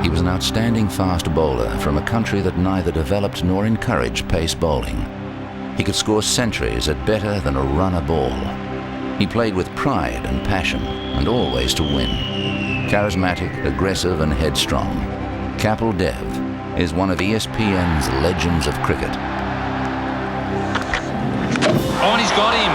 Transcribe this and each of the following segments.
He was an outstanding fast bowler from a country that neither developed nor encouraged pace bowling. He could score centuries at better than a run a ball. He played with pride and passion, and always to win. Charismatic, aggressive and headstrong, Kapil Dev is one of ESPN's legends of cricket. Oh, and he's got him.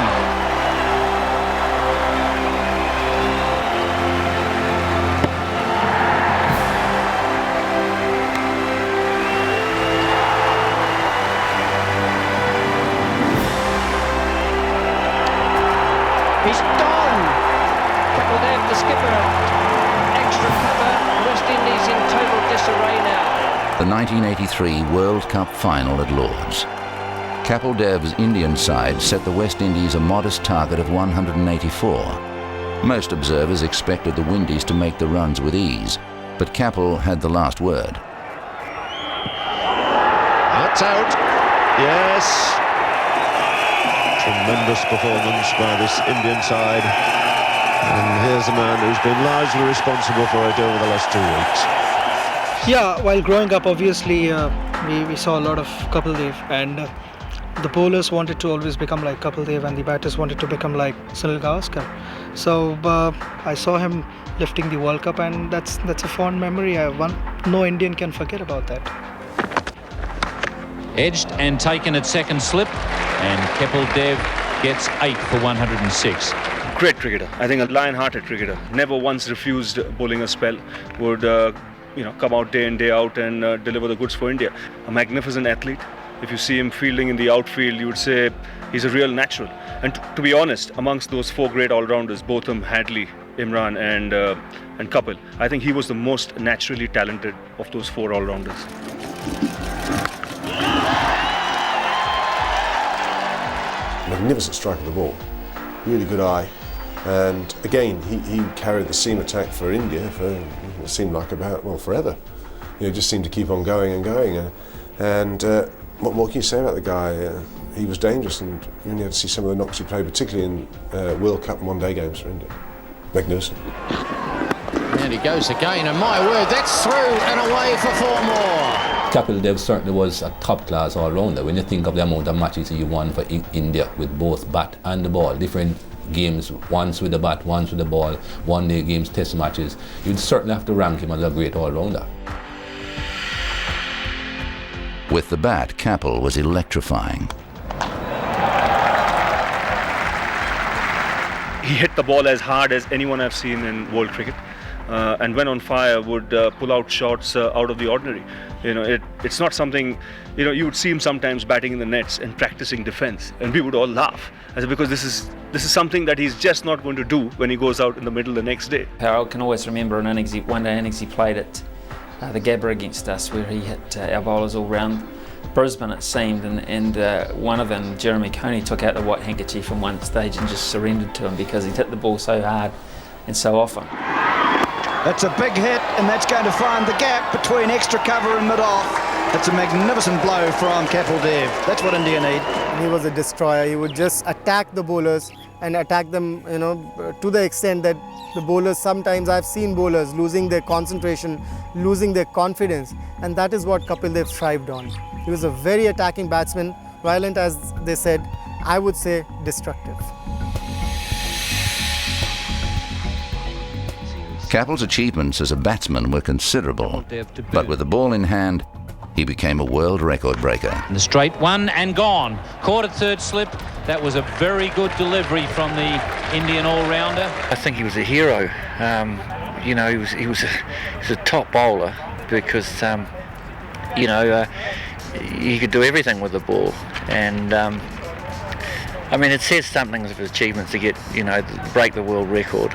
He's done! Kapil Dev, the skipper, extra cover, West Indies in total disarray now. The 1983 World Cup final at Lord's. Kapil Dev's Indian side set the West Indies a modest target of 184. Most observers expected the Windies to make the runs with ease, but Kapil had the last word. That's out. Yes. Tremendous performance by this Indian side. And here's a man who's been largely responsible for it over the last 2 weeks. Yeah, while growing up, obviously, we saw a lot of Kapil Dev, and the bowlers wanted to always become like Kapil Dev, and the batters wanted to become like Sunil Gavaskar. So I saw him lifting the World Cup, and that's a fond memory. No Indian can forget about that. Edged and taken at second slip, and Kapil Dev gets 8 for 106. Great cricketer. I think a lion-hearted cricketer. Never once refused bowling a spell. Would come out day in, day out and deliver the goods for India. A magnificent athlete. If you see him fielding in the outfield, you would say he's a real natural. And to be honest, amongst those 4 great all-rounders, Botham, Hadley, Imran and Kapil, I think he was the most naturally talented of those 4 all-rounders. Magnificent strike of the ball, really good eye, and again he carried the seam attack for India for it seemed like forever. It just seemed to keep on going and going. What more can you say about the guy? He was dangerous, and you only had to see some of the knocks he played, particularly in World Cup and one-day games for India. Magnificent. And he goes again, and my word, that's through and away for 4 more. Kapil Dev certainly was a top-class all-rounder. When you think of the amount of matches he won for India with both bat and the ball, different games, once with the bat, once with the ball, one-day games, test matches, you'd certainly have to rank him as a great all-rounder. With the bat, Kapil was electrifying. He hit the ball as hard as anyone I've seen in world cricket. And when on fire would pull out shots out of the ordinary. It's not something, you would see him sometimes batting in the nets and practicing defense, and we would all laugh. I said, because this is something that he's just not going to do when he goes out in the middle the next day. I can always remember one-day innings he played at the Gabba against us, where he hit our bowlers all round Brisbane, it seemed, and one of them, Jeremy Coney, took out the white handkerchief from one stage and just surrendered to him because he'd hit the ball so hard and so often. That's a big hit, and that's going to find the gap between extra cover and mid-off. That's a magnificent blow from Kapil Dev. That's what India need. He was a destroyer. He would just attack the bowlers and attack them, to the extent that the bowlers, sometimes I've seen bowlers losing their concentration, losing their confidence, and that is what Kapil Dev thrived on. He was a very attacking batsman, violent as they said, I would say destructive. Kapil's achievements as a batsman were considerable, but with the ball in hand, he became a world record breaker. And the straight one and gone. Caught at third slip. That was a very good delivery from the Indian all-rounder. I think he was a hero. He was a top bowler because he could do everything with the ball, and it says something of his achievements to get, break the world record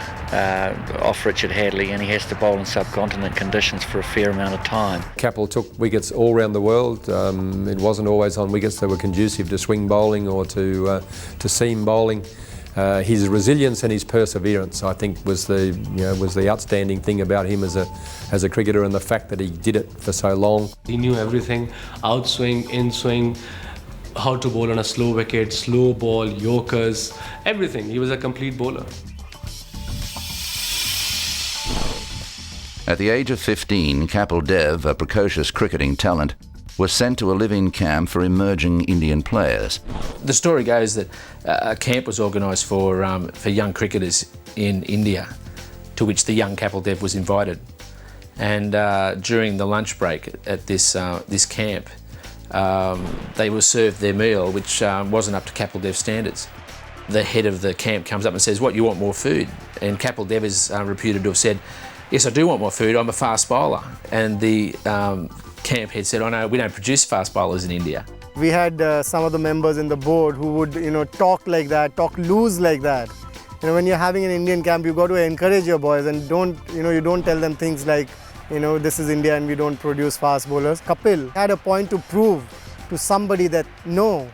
off Richard Hadley, and he has to bowl in subcontinent conditions for a fair amount of time. Kapil took wickets all around the world. It wasn't always on wickets that were conducive to swing bowling or to seam bowling. His resilience and his perseverance, I think, was the outstanding thing about him as a cricketer, and the fact that he did it for so long. He knew everything: outswing, in-swing, how to bowl on a slow wicket, slow ball, yorkers, everything. He was a complete bowler. At the age of 15, Kapil Dev, a precocious cricketing talent, was sent to a live-in camp for emerging Indian players. The story goes that a camp was organised for young cricketers in India, to which the young Kapil Dev was invited. And during the lunch break at this camp, they were served their meal, which wasn't up to Kapil Dev's standards. The head of the camp comes up and says, "What, you want more food?" And Kapil Dev is reputed to have said, "Yes, I do want more food, I'm a fast bowler." And the camp head said, "Oh no, we don't produce fast bowlers in India." We had some of the members in the board who would, talk like that, talk loose like that. When you're having an Indian camp, you got to encourage your boys and you don't tell them things like, this is India and we don't produce fast bowlers. Kapil had a point to prove to somebody that no,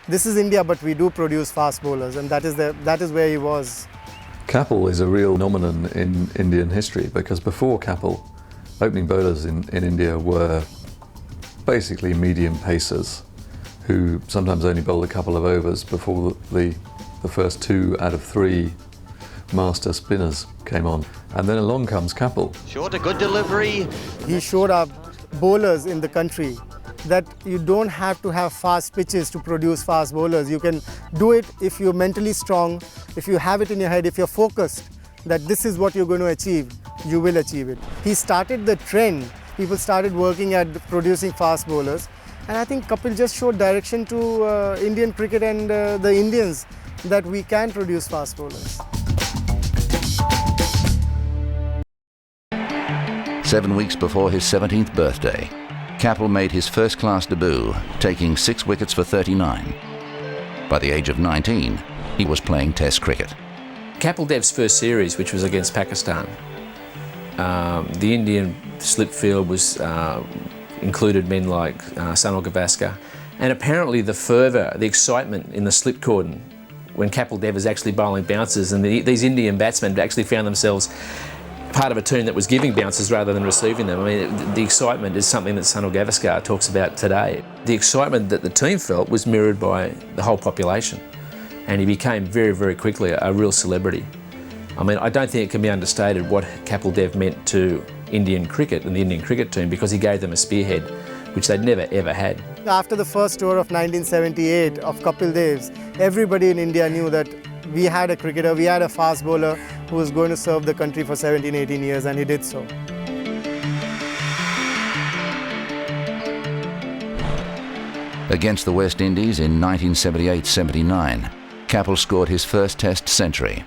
this is India, but we do produce fast bowlers, and that is where he was. Kapil is a real phenomenon in Indian history, because before Kapil, opening bowlers in India were basically medium pacers who sometimes only bowled a couple of overs before the first 2 out of 3 master spinners came on. And then along comes Kapil. Short, a good delivery. He showed our bowlers in the country that you don't have to have fast pitches to produce fast bowlers. You can do it if you're mentally strong, if you have it in your head, if you're focused that this is what you're going to achieve, you will achieve it. He started the trend. People started working at producing fast bowlers. And I think Kapil just showed direction to Indian cricket and the Indians that we can produce fast bowlers. 7 weeks before his 17th birthday, Kapil made his first-class debut, taking 6 wickets for 39. By the age of 19, he was playing Test cricket. Kapil Dev's first series, which was against Pakistan, the Indian slip field was included men like Sunil Gavaskar, and apparently the fervour, the excitement in the slip cordon when Kapil Dev was actually bowling bounces, and these Indian batsmen actually found themselves part of a team that was giving bounces rather than receiving them. I mean, the excitement is something that Sunil Gavaskar talks about today. The excitement that the team felt was mirrored by the whole population, and he became very, very quickly a real celebrity. I mean, I don't think it can be understated what Kapil Dev meant to Indian cricket and the Indian cricket team, because he gave them a spearhead which they'd never ever had. After the first tour of 1978 of Kapil Dev's, everybody in India knew that we had a cricketer, we had a fast bowler who was going to serve the country for 17, 18 years, and he did so. Against the West Indies in 1978-79, Kapil scored his first Test century.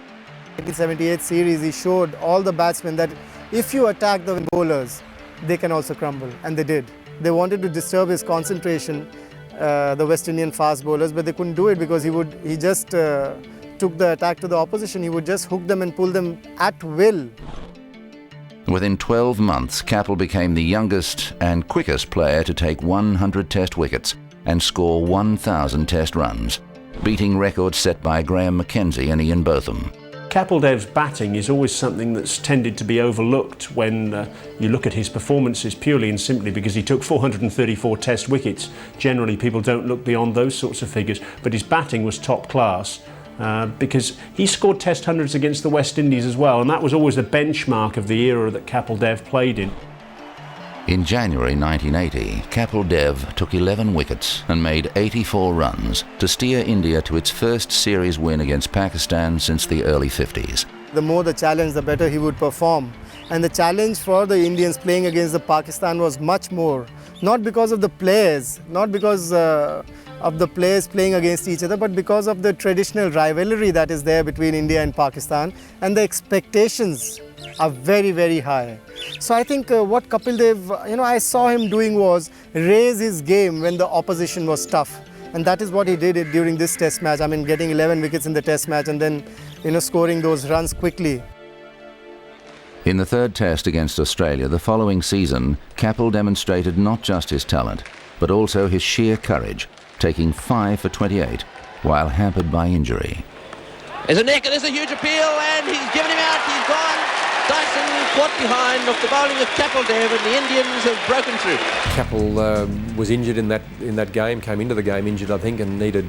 1978 series, he showed all the batsmen that if you attack the bowlers, they can also crumble, and they did. They wanted to disturb his concentration, the West Indian fast bowlers, but they couldn't do it because he just took the attack to the opposition. He would just hook them and pull them at will. Within 12 months, Kapil became the youngest and quickest player to take 100 Test wickets and score 1,000 Test runs, beating records set by Graham Mackenzie and Ian Botham. Kapil Dev's batting is always something that's tended to be overlooked when you look at his performances, purely and simply because he took 434 Test wickets. Generally, people don't look beyond those sorts of figures, but his batting was top class because he scored Test hundreds against the West Indies as well, and that was always the benchmark of the era that Kapil Dev played in. In January 1980, Kapil Dev took 11 wickets and made 84 runs to steer India to its first series win against Pakistan since the early 50s. The more the challenge, the better he would perform. And the challenge for the Indians playing against the Pakistan was much more. Not because of the players, not because of the players playing against each other, but because of the traditional rivalry that is there between India and Pakistan, and the expectations are very, very high. So I think what Kapil Dev, I saw him doing was raise his game when the opposition was tough. And that is what he did during this test match. I mean, getting 11 wickets in the test match and then, scoring those runs quickly. In the third test against Australia the following season, Kapil demonstrated not just his talent, but also his sheer courage, taking 5 for 28 while hampered by injury. There's a neck and there's a huge appeal, and he's given him out, he's gone. Dyson caught behind of the bowling of Kapil Dev, and the Indians have broken through. Kapil was injured in that game, came into the game injured I think, and needed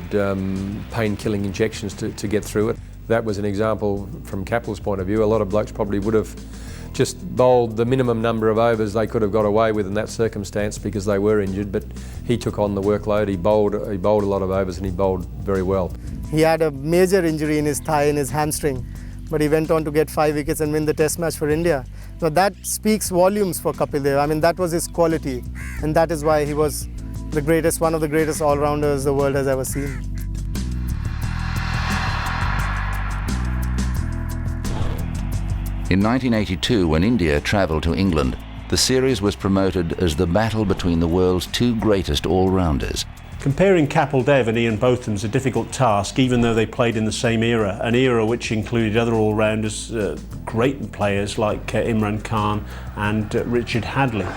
pain-killing injections to get through it. That was an example from Kapil's point of view. A lot of blokes probably would have just bowled the minimum number of overs they could have got away with in that circumstance because they were injured, but he took on the workload. He bowled a lot of overs and he bowled very well. He had a major injury in his thigh and his hamstring, but he went on to get 5 wickets and win the test match for India. So that speaks volumes for Kapil Dev. I mean, that was his quality, and that is why he was the greatest, one of the greatest all-rounders the world has ever seen. In 1982, when India travelled to England, the series was promoted as the battle between the world's two greatest all-rounders. Comparing Kapil Dev and Ian Botham is a difficult task, even though they played in the same era, an era which included other all-rounders, great players like Imran Khan and Richard Hadley.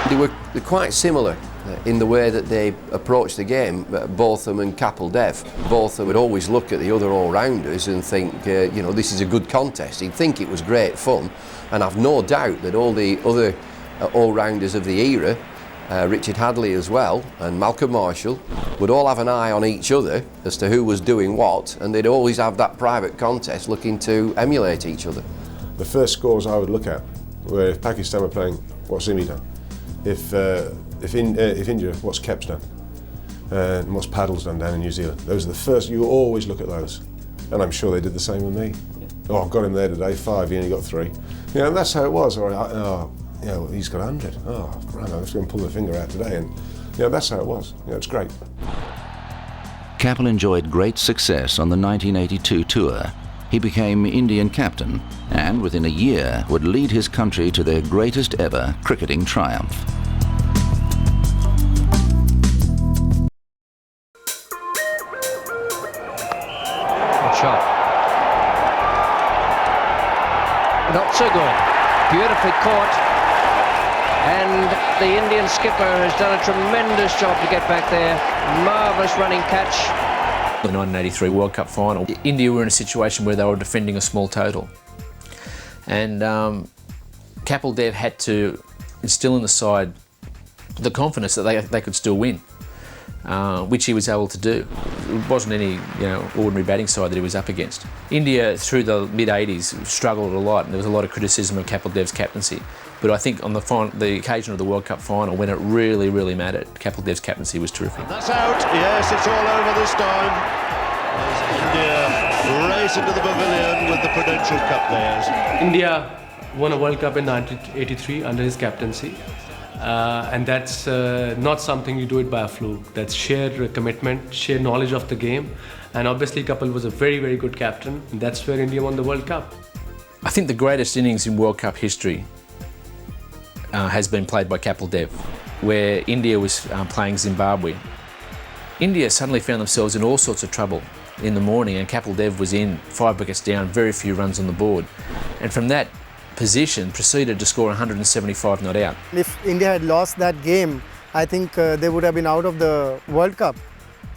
They were quite similar in the way that they approached the game, Botham and Kapil Dev. Botham would always look at the other all-rounders and think, you know, this is a good contest. He'd think it was great fun, and I've no doubt that all the other all-rounders of the era, Richard Hadley as well, and Malcolm Marshall, would all have an eye on each other as to who was doing what, and they'd always have that private contest looking to emulate each other. The first scores I would look at were if Pakistan were playing, what's Simi done? If India, what's Kep's done? And what's Paddle's done down in New Zealand? Those are the first, you always look at those. And I'm sure they did the same with me. Oh, I've got him there today, 5, he only got 3. You know, and that's how it was. Or, oh, you know, he's got 100. Oh, right, I'm just going to pull the finger out today. And, you know, that's how it was. You know, it's great. Kapil enjoyed great success on the 1982 tour. He became Indian captain and within a year would lead his country to their greatest ever cricketing triumph. Good shot. Not so good. Beautifully caught. And the Indian skipper has done a tremendous job to get back there. Marvellous running catch. The 1983 World Cup final, India were in a situation where they were defending a small total. And Kapil Dev had to instill in the side the confidence that they could still win, which he was able to do. It wasn't any ordinary batting side that he was up against. India, through the mid-80s, struggled a lot, and there was a lot of criticism of Kapil Dev's captaincy. But I think on the occasion of the World Cup final, when it really, really mattered, Kapil Dev's captaincy was terrific. That's out. Yes, it's all over this time. As India race into the pavilion with the Prudential Cup players. India won a World Cup in 1983 under his captaincy. And that's not something you do it by a fluke. That's sheer commitment, sheer knowledge of the game. And obviously Kapil was a very, very good captain. And that's where India won the World Cup. I think the greatest innings in World Cup history has been played by Kapil Dev, where India was playing Zimbabwe. India suddenly found themselves in all sorts of trouble in the morning, and Kapil Dev was in 5 wickets down, very few runs on the board. And from that position, proceeded to score 175 not out. If India had lost that game, I think they would have been out of the World Cup.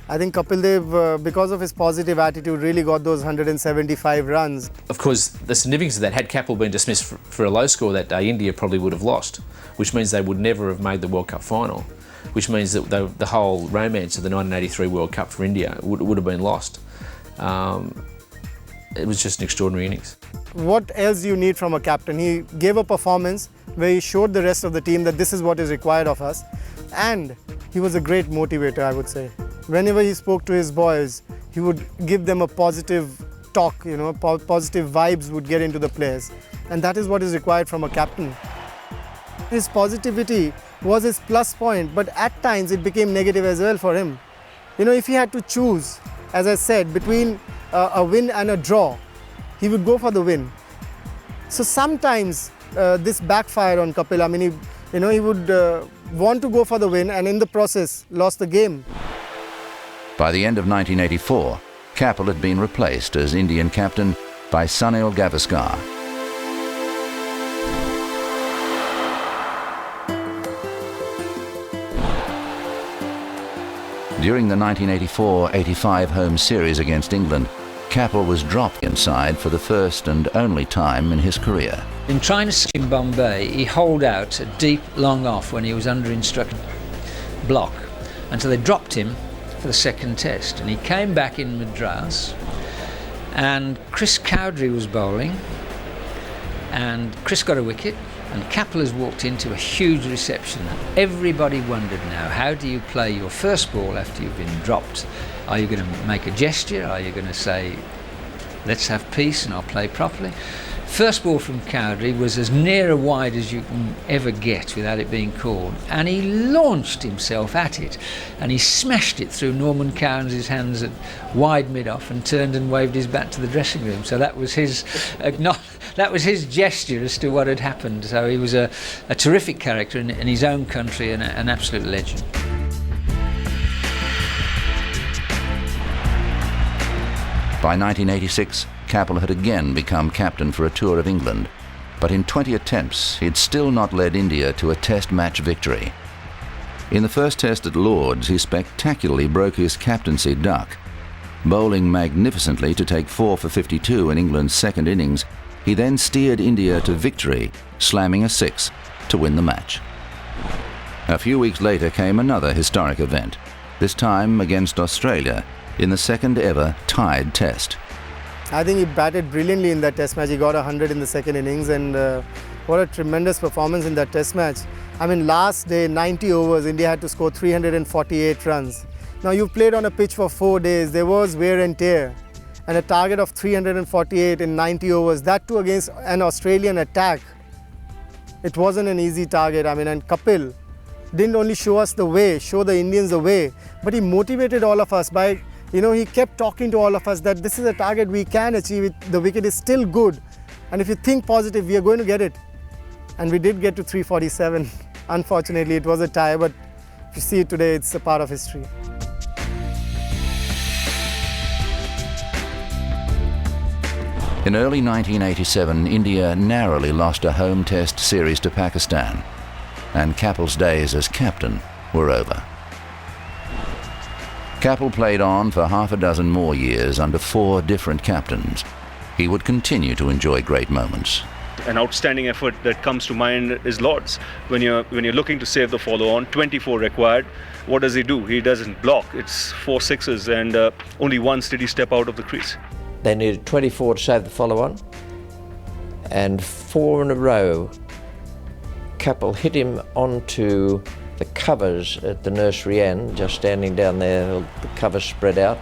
I think Kapil Dev, because of his positive attitude, really got those 175 runs. Of course, the significance of that, had Kapil been dismissed for a low score that day, India probably would have lost, which means they would never have made the World Cup final, which means that the whole romance of the 1983 World Cup for India would have been lost. It was just an extraordinary innings. What else do you need from a captain? He gave a performance where he showed the rest of the team that this is what is required of us, and he was a great motivator, I would say. Whenever he spoke to his boys, he would give them a positive talk, positive vibes would get into the players. And that is what is required from a captain. His positivity was his plus point, but at times it became negative as well for him. If he had to choose, as I said, between a win and a draw, he would go for the win. So sometimes this backfired on Kapil. I mean, he would want to go for the win and in the process lost the game. By the end of 1984, Kapil had been replaced as Indian captain by Sunil Gavaskar. During the 1984-85 home series against England, Kapil was dropped inside for the first and only time in his career. In trying to in Bombay, he holed out a deep long off when he was under instruction block until they dropped him for the second test, and he came back in Madras and Chris Cowdery was bowling, and Chris got a wicket, and Kapil has walked into a huge reception. Everybody wondered now, how do you play your first ball after you've been dropped? Are you going to make a gesture? Are you going to say, let's have peace and I'll play properly? First ball from Cowdery was as near a wide as you can ever get without it being called, and he launched himself at it, and he smashed it through Norman Cowan's hands at wide mid-off and turned and waved his bat to the dressing room. So that was his gesture as to what had happened. So he was a terrific character in his own country and an absolute legend. By 1986, Kapil had again become captain for a tour of England, but in 20 attempts he'd still not led India to a test match victory. In the first test at Lord's, he spectacularly broke his captaincy duck. Bowling magnificently to take 4 for 52 in England's second innings, he then steered India to victory, slamming a 6 to win the match. A few weeks later came another historic event, this time against Australia, in the second ever tied test. I think he batted brilliantly in that test match. He got 100 in the second innings, and what a tremendous performance in that test match. I mean, last day, 90 overs, India had to score 348 runs. Now, you've played on a pitch for 4 days. There was wear and tear, and a target of 348 in 90 overs, that too against an Australian attack. It wasn't an easy target. I mean, and Kapil didn't only show us the way, show the Indians the way, but he motivated all of us by, he kept talking to all of us that this is a target we can achieve it. The wicket is still good. And if you think positive, we are going to get it. And we did get to 347. Unfortunately, it was a tie, but if you see it today, it's a part of history. In early 1987, India narrowly lost a home test series to Pakistan, and Kapil's days as captain were over. Kapil played on for half a dozen more years under 4 different captains. He would continue to enjoy great moments. An outstanding effort that comes to mind is Lord's. When you're looking to save the follow-on, 24 required, what does he do? He doesn't block. It's 4 sixes, and only once did he step out of the crease. They needed 24 to save the follow-on, and 4 in a row. Kapil hit him onto the covers at the nursery end, just standing down there, the covers spread out.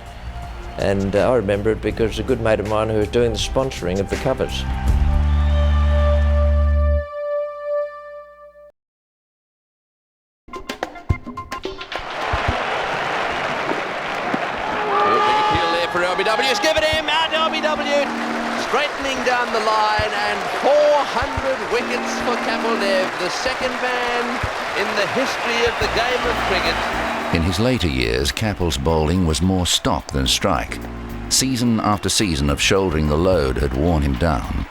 And I remember it because a good mate of mine who was doing the sponsoring of the covers. Appeal there for LBW, it's given him, out LBW. Straightening down the line, and 400 wickets for Kapil Dev, the second man in the history of the game of cricket. In his later years, Kapil's bowling was more stock than strike. Season after season of shouldering the load had worn him down.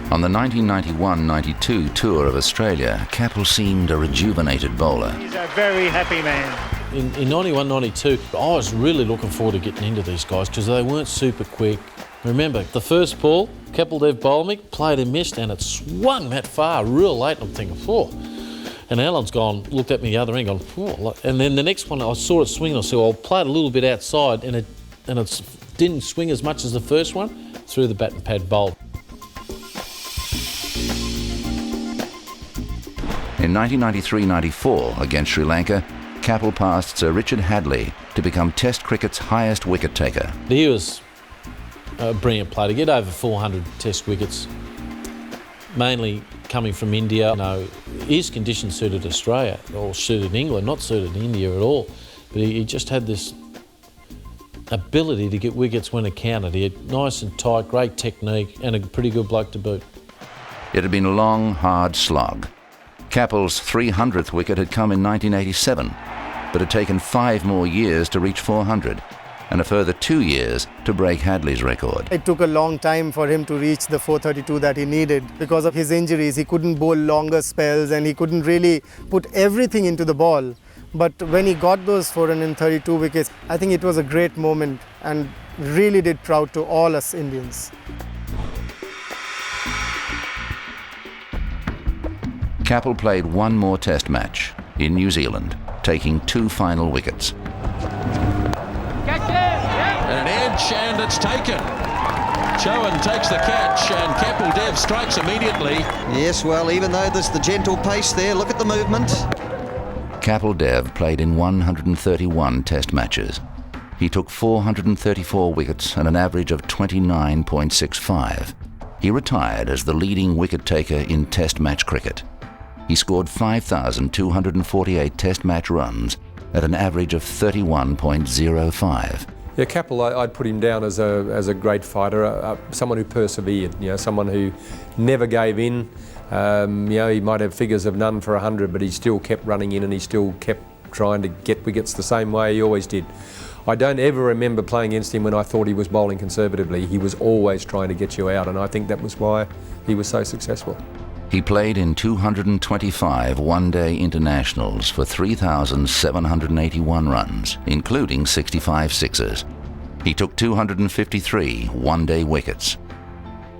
On the 1991-92 tour of Australia, Kapil seemed a rejuvenated bowler. He's a very happy man. In 91-92, I was really looking forward to getting into these guys because they weren't super quick. Remember, the first ball, Kapil Dev bowled me, played and missed, and it swung that far real late. I'm thinking, And Alan's looked at me the other end, gone, And then the next one, I saw it swing, I said, I'll play it a little bit outside, and it didn't swing as much as the first one, threw the bat and pad bowled. In 1993-94, against Sri Lanka, Kapil passed Sir Richard Hadley to become Test cricket's highest wicket taker. He was a brilliant player to get over 400 Test wickets, mainly coming from India. His conditions suited Australia, or suited England, not suited India at all. But he just had this ability to get wickets when it counted. He had nice and tight, great technique, and a pretty good bloke to boot. It had been a long, hard slog. Kapil's 300th wicket had come in 1987, but had taken 5 more years to reach 400. And a further 2 years to break Hadley's record. It took a long time for him to reach the 432 that he needed. Because of his injuries, he couldn't bowl longer spells and he couldn't really put everything into the ball. But when he got those 432 wickets, I think it was a great moment and really did proud to all us Indians. Kapil played 1 more test match in New Zealand, taking 2 final wickets. And an edge, and it's taken. Chowan takes the catch and Kapil Dev strikes immediately. Yes, well, even though there's the gentle pace there, look at the movement. Kapil Dev played in 131 Test matches. He took 434 wickets and an average of 29.65. He retired as the leading wicket-taker in Test match cricket. He scored 5,248 Test match runs at an average of 31.05. Yeah, Kapil, I'd put him down as a great fighter, someone who persevered, someone who never gave in. He might have figures of none for 100, but he still kept running in and he still kept trying to get wickets the same way he always did. I don't ever remember playing against him when I thought he was bowling conservatively. He was always trying to get you out, and I think that was why he was so successful. He played in 225 one-day internationals for 3,781 runs, including 65 sixes. He took 253 one-day wickets.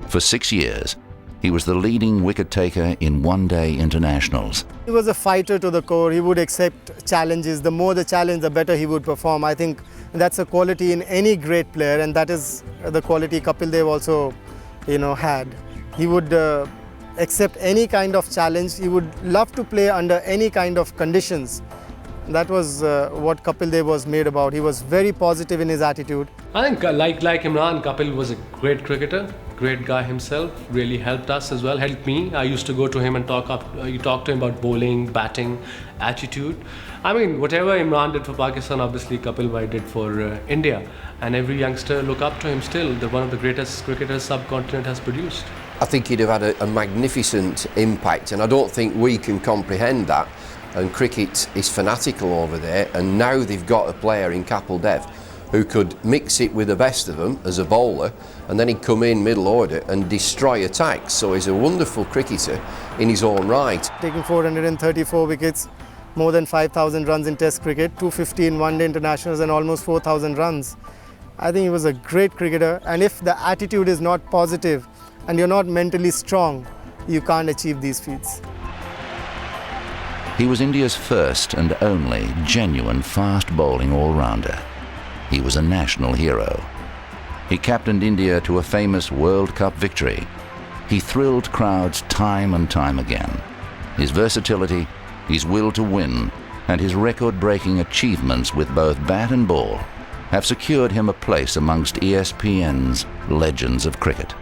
For 6 years, he was the leading wicket-taker in one-day internationals. He was a fighter to the core. He would accept challenges. The more the challenge, the better he would perform. I think that's a quality in any great player, and that is the quality Kapil Dev also, had. He would accept any kind of challenge. He would love to play under any kind of conditions. That was what Kapil Dev was made about. He was very positive in his attitude. I think like Imran, Kapil was a great cricketer, great guy himself, really helped us as well, helped me. I used to go to him and talk to him about bowling, batting, attitude. I mean, whatever Imran did for Pakistan, obviously Kapil Bhai did for India. And every youngster look up to him still. They're one of the greatest cricketers subcontinent has produced. I think he'd have had a magnificent impact, and I don't think we can comprehend that. And cricket is fanatical over there, and now they've got a player in Kapil Dev who could mix it with the best of them as a bowler, and then he'd come in middle order and destroy attacks. So he's a wonderful cricketer in his own right. Taking 434 wickets, more than 5,000 runs in Test cricket, 215 one-day internationals and almost 4,000 runs. I think he was a great cricketer, and if the attitude is not positive and you're not mentally strong, you can't achieve these feats. He was India's first and only genuine fast bowling all-rounder. He was a national hero. He captained India to a famous World Cup victory. He thrilled crowds time and time again. His versatility, his will to win, and his record-breaking achievements with both bat and ball have secured him a place amongst ESPN's legends of cricket.